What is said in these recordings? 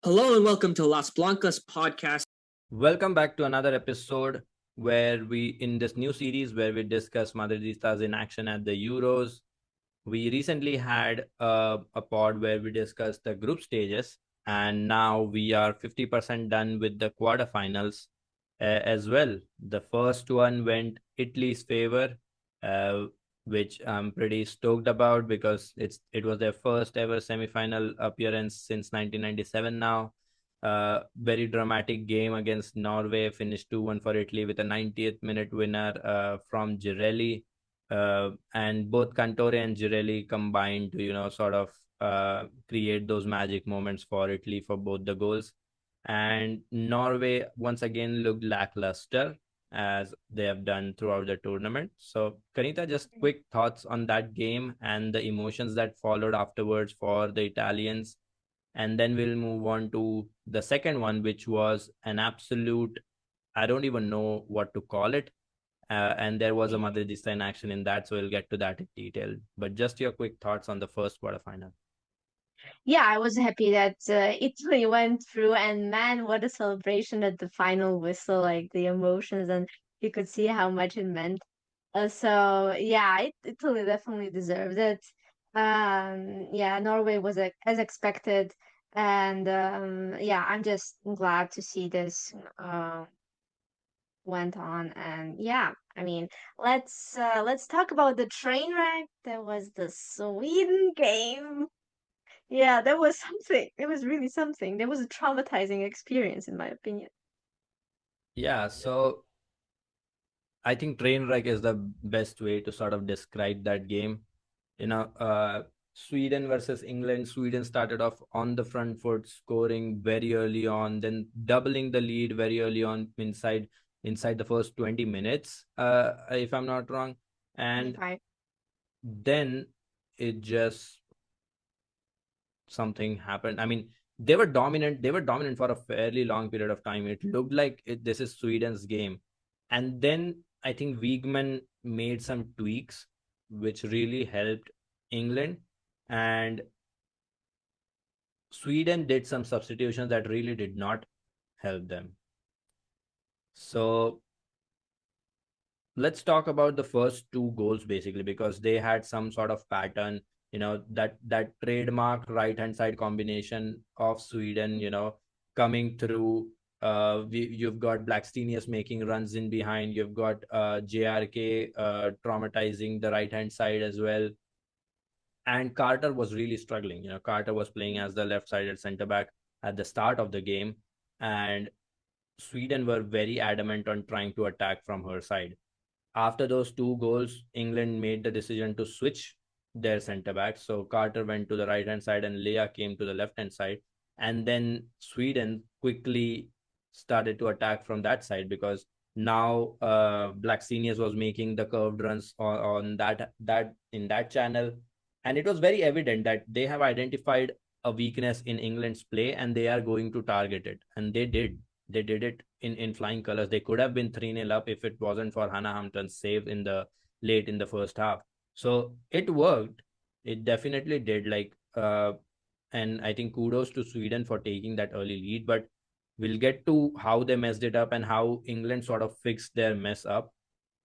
Hello and welcome to Las Blancas Podcast. Welcome back to another episode where in this new series where we discuss Madridistas in action at the Euros. We recently had a pod where we discussed the group stages, and now we are 50% done with the quarterfinals as well. The first one went Italy's favor, uh, which I'm pretty stoked about because it was their first ever semifinal appearance since 1997 now. Very dramatic game against Norway, finished 2-1 for Italy with a 90th minute winner from Girelli. And both Cantore and Girelli combined to, sort of create those magic moments for Italy for both the goals. And Norway once again looked lackluster as they have done throughout the tournament. So, Kanita, just quick thoughts on that game and the emotions that followed afterwards for the Italians, and then we'll move on to the second one, which was an absolute, I don't even know what to call it. And there was a Madridista in action in that, so we'll get to that in detail. But just your quick thoughts on the first quarterfinal. Yeah, I was happy that Italy went through, and man, what a celebration at the final whistle, like the emotions, and you could see how much it meant. So yeah, Italy definitely deserved it. Yeah, Norway was as expected, and yeah, I'm just glad to see this went on. And yeah, I mean, let's talk about the train wreck. That was the Sweden game. Yeah, that was something. It was really something. That was a traumatizing experience, in my opinion. Yeah, so I think train wreck is the best way to sort of describe that game. You know, Sweden versus England. Sweden started off on the front foot, scoring very early on, then doubling the lead very early on inside the first 20 minutes, if I'm not wrong. And 25. then it just something happened. I mean, they were dominant. They were dominant for a fairly long period of time. It looked like this is Sweden's game, and then I think Wiegman made some tweaks, which really helped England, and Sweden did some substitutions that really did not help them. So let's talk about the first two goals basically, because they had some sort of pattern, that trademark right hand side combination of Sweden, coming through. You've got Blackstenius making runs in behind, you've got JRK traumatizing the right hand side as well, and Carter was really struggling. Carter was playing as the left sided center back at the start of the game, and Sweden were very adamant on trying to attack from her side. After those two goals, England made the decision to switch their centre backs. So Carter went to the right hand side and Leah came to the left hand side. And then Sweden quickly started to attack from that side, because now Blackstenius was making the curved runs on that in that channel. And it was very evident that they have identified a weakness in England's play and they are going to target it. And they did. They did it in flying colors. They could have been 3-0 up if it wasn't for Hannah Hampton's save in the late in the first half. So it worked. It definitely did. And I think kudos to Sweden for taking that early lead. But we'll get to how they messed it up and how England sort of fixed their mess up.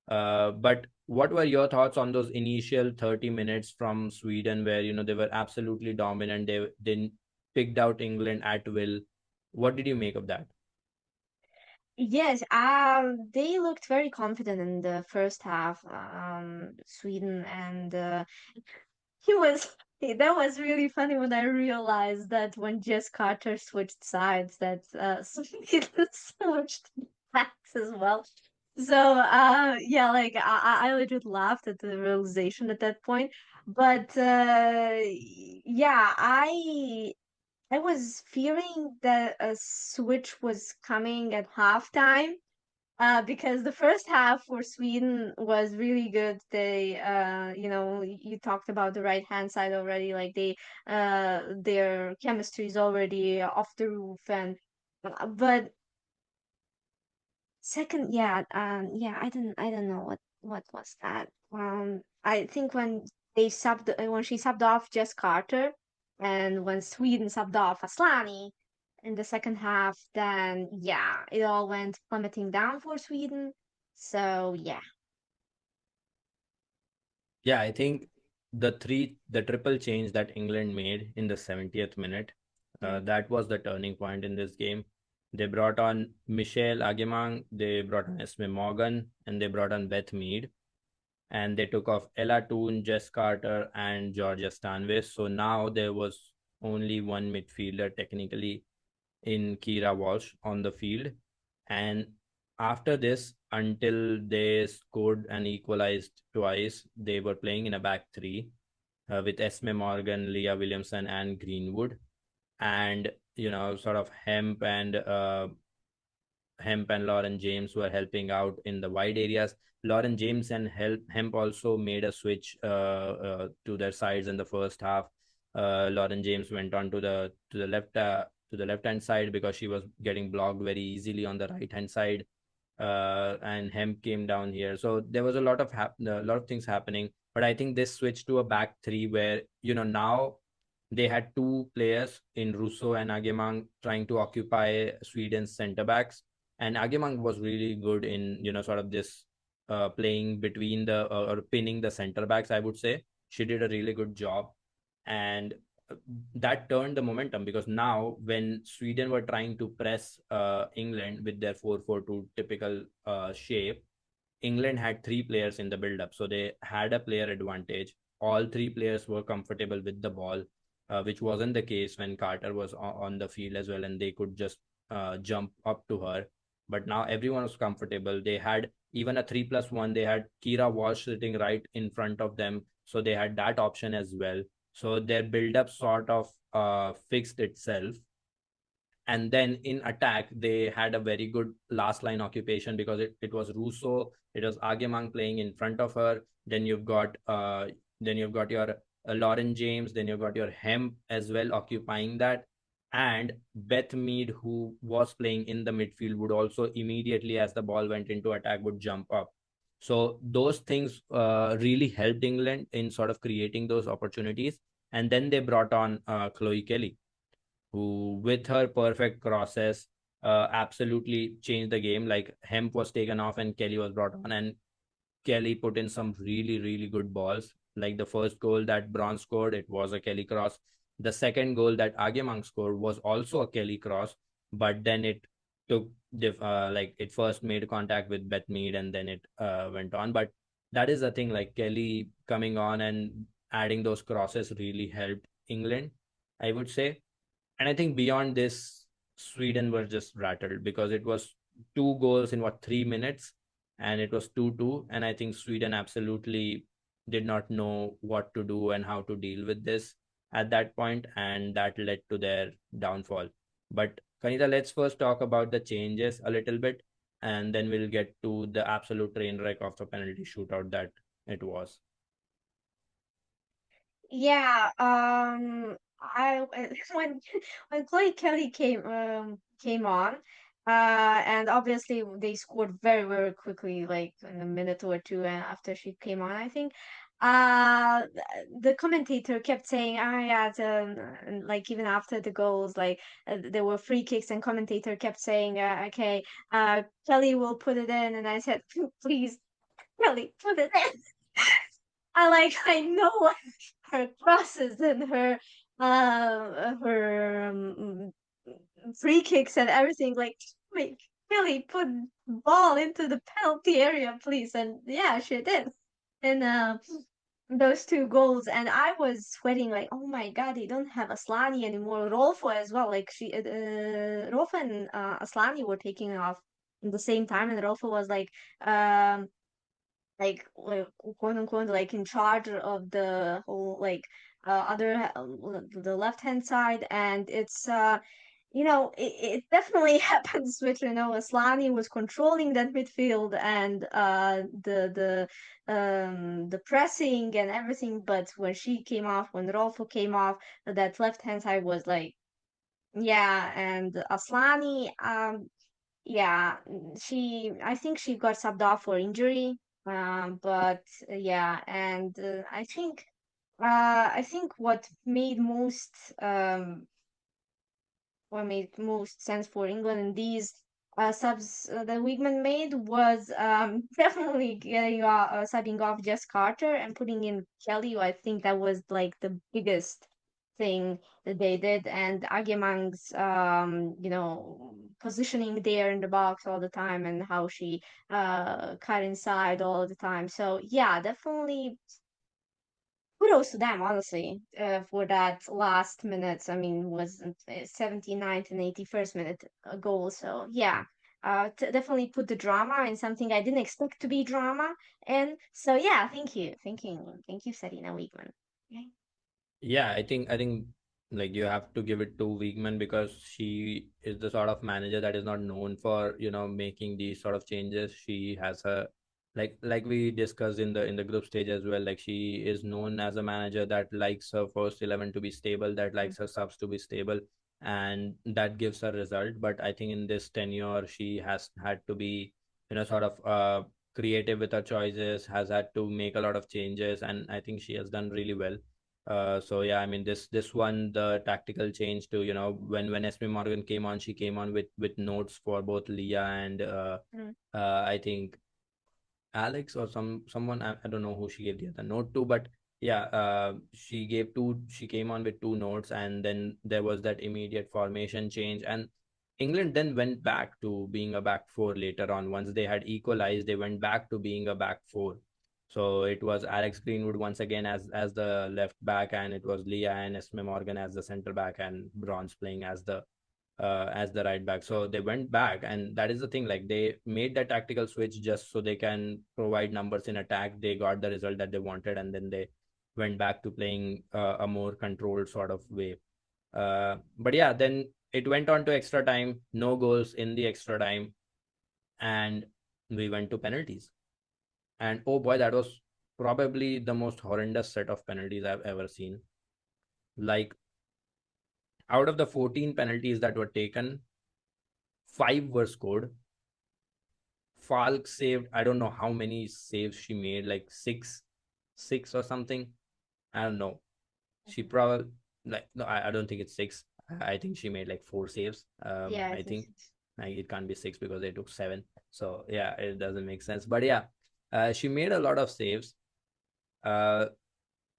But what were your thoughts on those initial 30 minutes from Sweden, where they were absolutely dominant? They picked out England at will. What did you make of that? Yes, they looked very confident in the first half, Sweden, and he was that was really funny when I realized that when Jess Carter switched sides, that Sweden switched backs as well. So yeah, like I legit laughed at the realization at that point. But yeah, I was fearing that a switch was coming at halftime, because the first half for Sweden was really good. They, you talked about the right hand side already. Like their chemistry is already off the roof, and but second, yeah, I don't know what was that. I think when she subbed off Jess Carter, and when Sweden subbed off Asllani, in the second half, then yeah, it all went plummeting down for Sweden. So yeah. Yeah, I think the triple change that England made in the 70th minute, Mm. that was the turning point in this game. They brought on Michelle Agemang, they brought on Esme Morgan, and they brought on Beth Mead, and they took off Ella Toon, Jess Carter, and Georgia Stanway. So now there was only one midfielder technically in Kira Walsh on the field. And after this, until they scored and equalized twice, they were playing in a back three with Esme Morgan, Leah Williamson, and Greenwood. And, sort of Hemp and Lauren James were helping out in the wide areas. Lauren James and Hemp also made a switch to their sides in the first half. Lauren James went on to the left hand side because she was getting blocked very easily on the right hand side. And Hemp came down here, so there was a lot of things happening. But I think this switched to a back three where now they had two players in Russo and Agemang trying to occupy Sweden's centre backs, and Agemang was really good in sort of this playing between the or pinning the centre backs. I would say she did a really good job, and that turned the momentum because now when Sweden were trying to press England with their 4-4-2 typical shape, England had three players in the build up, so they had a player advantage. All three players were comfortable with the ball, which wasn't the case when Carter was on the field as well, and they could just jump up to her. But now everyone was comfortable. They had even a 3+1. They had Kira Walsh sitting right in front of them, so they had that option as well. So their build up sort of fixed itself, and then in attack they had a very good last line occupation because it was Russo, it was Agemang playing in front of her. Then you've got your Lauren James, then you've got your Hemp as well occupying that, and Beth Mead, who was playing in the midfield, would also immediately as the ball went into attack would jump up. So those things really helped England in sort of creating those opportunities. And then they brought on Chloe Kelly, who with her perfect crosses absolutely changed the game. Like Hemp was taken off and Kelly was brought on, and Kelly put in some really, really good balls. Like the first goal that Braun scored, it was a Kelly cross. The second goal that Agemang scored was also a Kelly cross, but then it took like it first made contact with Beth Mead and then it went on. But that is the thing, like Kelly coming on and adding those crosses really helped England, I would say. And I think beyond this, Sweden were just rattled because it was two goals in 3 minutes, and it was 2-2. And I think Sweden absolutely did not know what to do and how to deal with this at that point, and that led to their downfall. But Kanita, let's first talk about the changes a little bit, and then we'll get to the absolute train wreck of the penalty shootout that it was. Yeah, I when Chloe Kelly came on, and obviously they scored very very quickly, like in a minute or two after she came on, I think. The commentator kept saying, "Ah, yeah," and, like even after the goals, like there were free kicks, and commentator kept saying, "Okay, Kelly will put it in," and I said, "Please, Kelly, put it in." I know her crosses and her free kicks and everything. Like, make really put ball into the penalty area, please. And yeah, she did. And those two goals, and I was sweating like, oh my god, they don't have Asllani anymore. Rolfo as well. Like Rolfo and Asllani were taking off at the same time, and Rolfo was like quote unquote like in charge of the whole like the left hand side, and it's it definitely happens with Asllani was controlling that midfield and the pressing and everything, but when she came off, when Rolfo came off, that left hand side was like, yeah. And Asllani, yeah, I think she got subbed off for injury. But yeah, and I think what made most what made most sense for England. And these subs that Wiegman made was definitely subbing off Jess Carter and putting in Kelly. I think that was like the biggest thing that they did. And Agemang's positioning there in the box all the time, and how she cut inside all the time. So yeah, definitely kudos to them, honestly, for that last minutes. I mean, was 79th and 81st minute goal. So yeah, definitely put the drama in something I didn't expect to be drama. And so yeah, thank you, Sarina Wiegman. Okay. Yeah, I think like you have to give it to Wiegman because she is the sort of manager that is not known for, making these sort of changes. She has a like we discussed in the group stage as well, like she is known as a manager that likes her first 11 to be stable, that likes her subs to be stable, and that gives her result. But I think in this tenure she has had to be, sort of creative with her choices, has had to make a lot of changes, and I think she has done really well. So yeah, I mean this one, the tactical change to, when Esme Morgan came on, she came on with notes for both Leah and Mm. I think Alex or someone, I don't know who she gave the other note to, but yeah, she came on with two notes, and then there was that immediate formation change, and England then went back to being a back four later on. Once they had equalized, they went back to being a back four. So it was Alex Greenwood once again as the left back, and it was Leah and Esme Morgan as the center back, and Bronze playing as the right back. So they went back, and that is the thing. Like they made that tactical switch just so they can provide numbers in attack. They got the result that they wanted, and then they went back to playing a more controlled sort of way. But yeah, then it went on to extra time. No goals in the extra time, and we went to penalties. And oh boy, that was probably the most horrendous set of penalties I've ever seen. Like out of the 14 penalties that were taken, five were scored. Falk saved, I don't know how many saves she made, like six or something. I don't know. She probably, like, no, I don't think it's six. I think she made like four saves. Yeah, I I think think like, it can't be six because they took seven. So yeah, it doesn't make sense. But yeah, she made a lot of saves. Uh,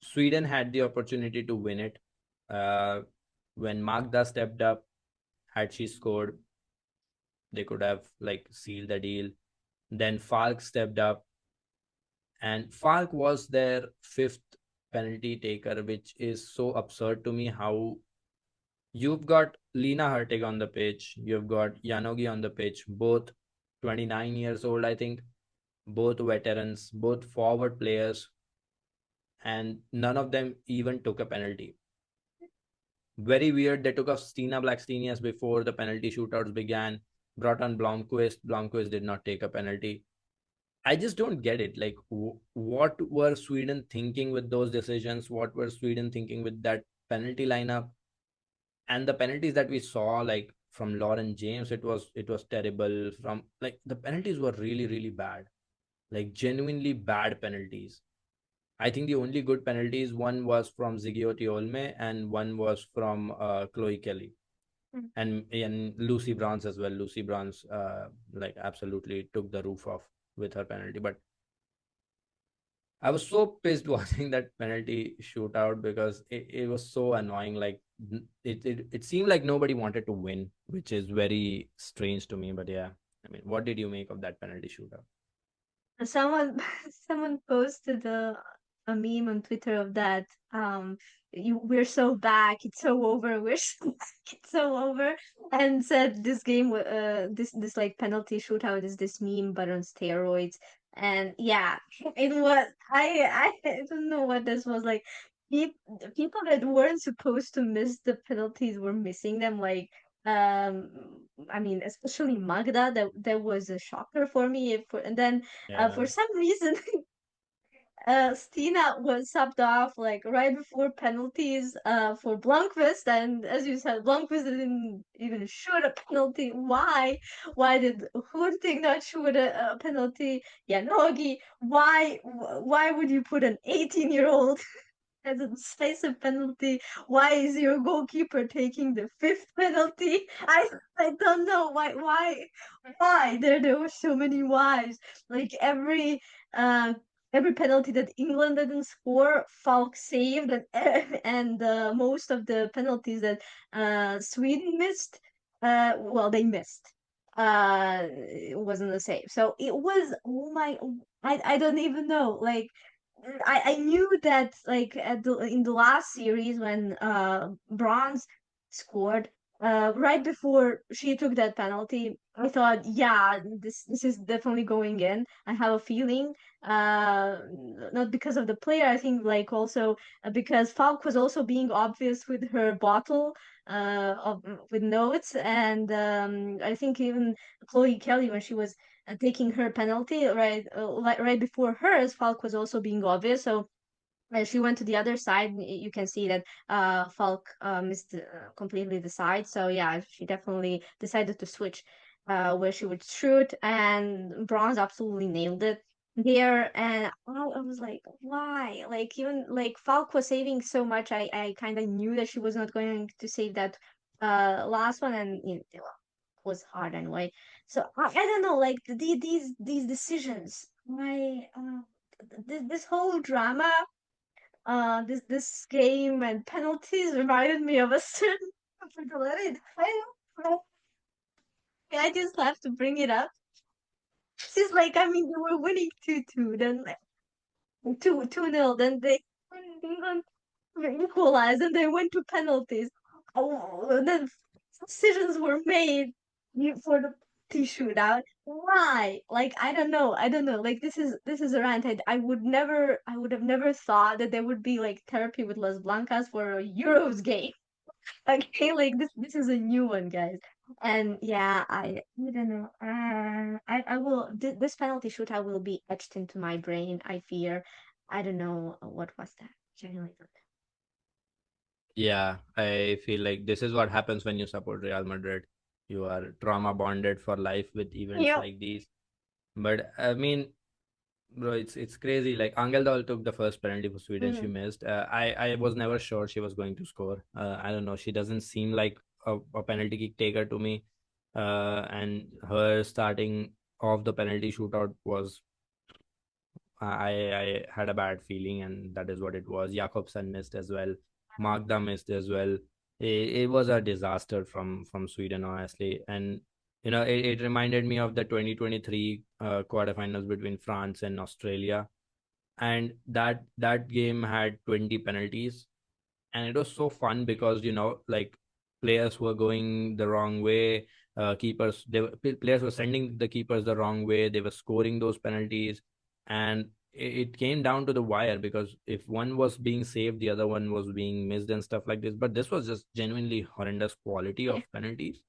Sweden had the opportunity to win it. Uh, when Magda stepped up, had she scored, they could have like sealed the deal. Then Falk stepped up, and Falk was their fifth penalty taker, which is so absurd to me. How you've got Lena Hurtig on the pitch, you've got Yanogi on the pitch, both 29 years old, I think, both veterans, both forward players, and none of them even took a penalty. Very weird. They took off Stina Blackstenius before the penalty shootouts began, brought on Blomqvist. Blomqvist did not take a penalty. I just don't get it. Like, what were Sweden thinking with those decisions? What were Sweden thinking with that penalty lineup? And the penalties that we saw, like from Lauren James, it was terrible. From like the penalties were really really bad, like genuinely bad penalties. I think the only good penalties, one was from Zigioti Olme and one was from Chloe Kelly Mm. and Lucy Bronze as well. Lucy Bronze like absolutely took the roof off with her penalty. But I was so pissed watching that penalty shootout because it was so annoying. Like it seemed like nobody wanted to win, which is very strange to me. But yeah, I mean, what did you make of that penalty shootout? Someone someone posted a meme on Twitter of that. We're so back, it's so over, we're so back, it's so over, and said this game, this like penalty shootout is this meme but on steroids. And yeah, it was. I don't know what this was like. People that weren't supposed to miss the penalties were missing them. Like um I mean, especially Magda, that was a shocker for me. And then Yeah. for some reason, Stina was subbed off like right before penalties for Blomqvist, and as you said, Blomqvist didn't even shoot a penalty. Why? Why did Hurtig not shoot a penalty? Yeah, Nogi. Why would you put an 18-year-old as a decisive penalty. Why is your goalkeeper taking the fifth penalty? I don't know why there were so many whys. Like every penalty that England didn't score, Falk saved, and and most of the penalties that Sweden missed, well, they missed. It wasn't a save. So it was, oh my, I don't even know. Like I knew that like in the last series when Bronze scored right before she took that penalty, I thought, yeah, this is definitely going in. I have a feeling, not because of the player. I think like also because Falk was also being obvious with her bottle with notes, and I think even Chloe Kelly when she was taking her penalty right before hers, Falk was also being obvious. So as she went to the other side, you can see that Falk missed completely the side. So yeah, she definitely decided to switch where she would shoot, and Bronze absolutely nailed it there. And I was like, why? Like even like Falk was saving so much, I kind of knew that she was not going to save that last one, and it was hard anyway. So I don't know, like these decisions, this whole drama, this game and penalties reminded me of a certain particularity. I just have to bring it up. She's like, I mean, they were winning 2-2, then like, 2-0, then England equalized, and they went to penalties. Oh, and then decisions were made for the shootout. Why? Like, I don't know. Like, this is a rant. I would have never thought that there would be like therapy with Las Blancas for a Euros game. Okay, like this is a new one, guys. And yeah, I don't know. I will this penalty shootout will be etched into my brain, I fear. I don't know what was that. Genuinely. Yeah, I feel like this is what happens when you support Real Madrid. You are trauma bonded for life with events Yep. like these. But I mean, bro, it's crazy. Like Angel Dahl took the first penalty for Sweden. She Mm-hmm. missed. I was never sure she was going to score. I don't know. She doesn't seem like a penalty kick taker to me. And her starting off the penalty shootout was I had a bad feeling, and that is what it was. Jakobsen missed as well. Magda missed as well. It was a disaster from Sweden, honestly. And it reminded me of the 2023 quarterfinals between France and Australia, and that game had 20 penalties, and it was so fun because like players were going the wrong way. Players were sending the keepers the wrong way. They were scoring those penalties, and it came down to the wire, because if one was being saved, the other one was being missed and stuff like this. But this was just genuinely horrendous quality Yeah. of penalties,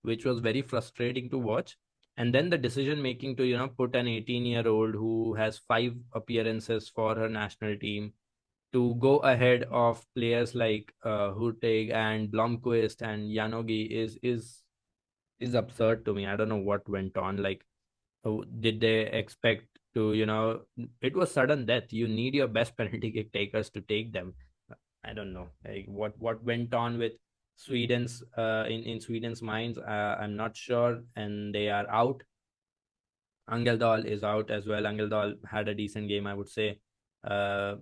which was very frustrating to watch. And then the decision making to put an 18-year-old who has 5 appearances for her national team to go ahead of players like Hurtig and Blomqvist and Yanogi is absurd to me. I don't know what went on. Like, did they expect to, it was sudden death. You need your best penalty kick takers to take them. I don't know. Like, what went on with Sweden's in Sweden's minds. I'm not sure, and they are out. Angeldal is out as well. Angeldal had a decent game, I would say. Uh,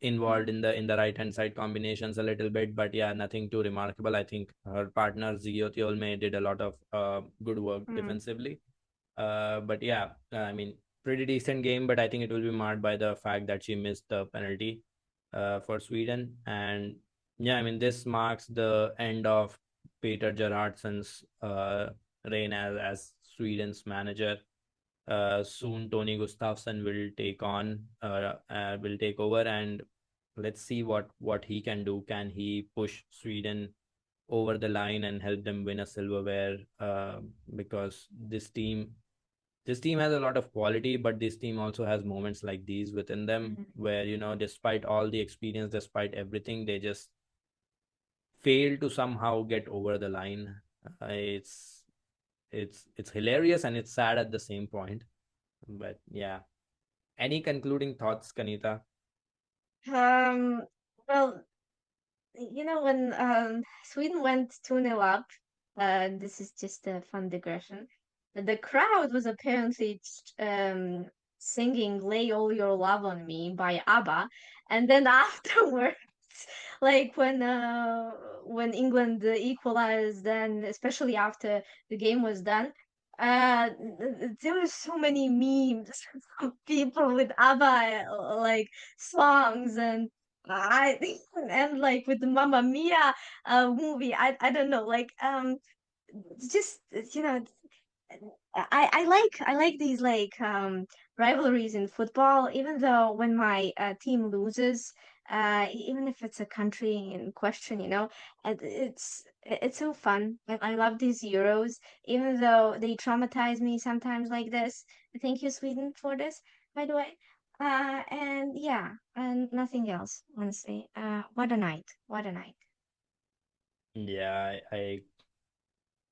Involved in the right hand side combinations a little bit, but yeah, nothing too remarkable. I think her partner Zigioti Olme did a lot of good work Mm. defensively. But yeah, I mean, pretty decent game, but I think it will be marred by the fact that she missed the penalty for Sweden. And yeah, I mean, this marks the end of Peter Gerhardson's reign as Sweden's manager. Soon Tony Gustafsson will take over, and let's see what he can do. Can he push Sweden over the line and help them win a silverware? Because this team has a lot of quality, but this team also has moments like these within them Mm. where despite all the experience, despite everything, they just fail to somehow get over the line. It's hilarious and it's sad at the same point. But yeah, any concluding thoughts, Kanita? Well, when Sweden went 2-0 up, this is just a fun digression. The crowd was apparently singing "Lay All Your Love on Me" by ABBA, and then afterwards, like when England equalized, and especially after the game was done, there were so many memes of people with ABBA like songs I and like with the Mamma Mia movie, I don't know, like just I like these like rivalries in football, even though when my team loses, even if it's a country in question, it's so fun. I love these Euros, even though they traumatize me sometimes like this. Thank you, Sweden, for this, by the way. And yeah, and nothing else, honestly. What a night! What a night! Yeah, I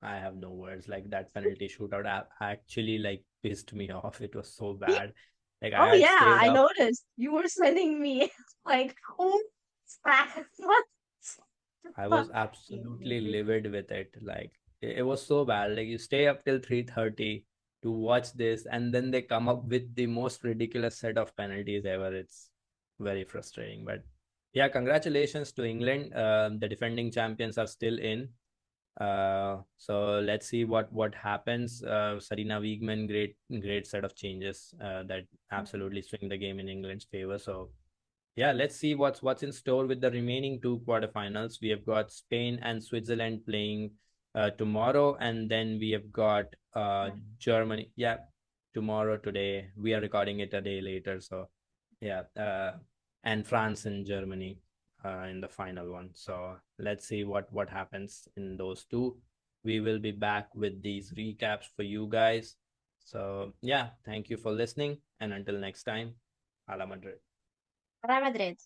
have no words. Like that penalty shootout actually like pissed me off. It was so bad. Like I Oh had yeah, stayed I up. noticed you were sending me like, oh, what? I was absolutely livid with it. Like it was so bad. Like you stay up till 3:30 to watch this, and then they come up with the most ridiculous set of penalties ever. It's very frustrating. But yeah, congratulations to England. The defending champions are still in. So let's see what happens. Sarina Wiegman, great set of changes that absolutely swing the game in England's favor. So yeah, let's see what's in store with the remaining two quarterfinals. We have got Spain and Switzerland playing tomorrow, and then we have got Germany. Yeah, tomorrow. Today we are recording it a day later. So yeah, and France and Germany in the final one. So let's see what happens in those two. We will be back with these recaps for you guys. So yeah, thank you for listening, and until next time, Ala Madrid. Real Madrid.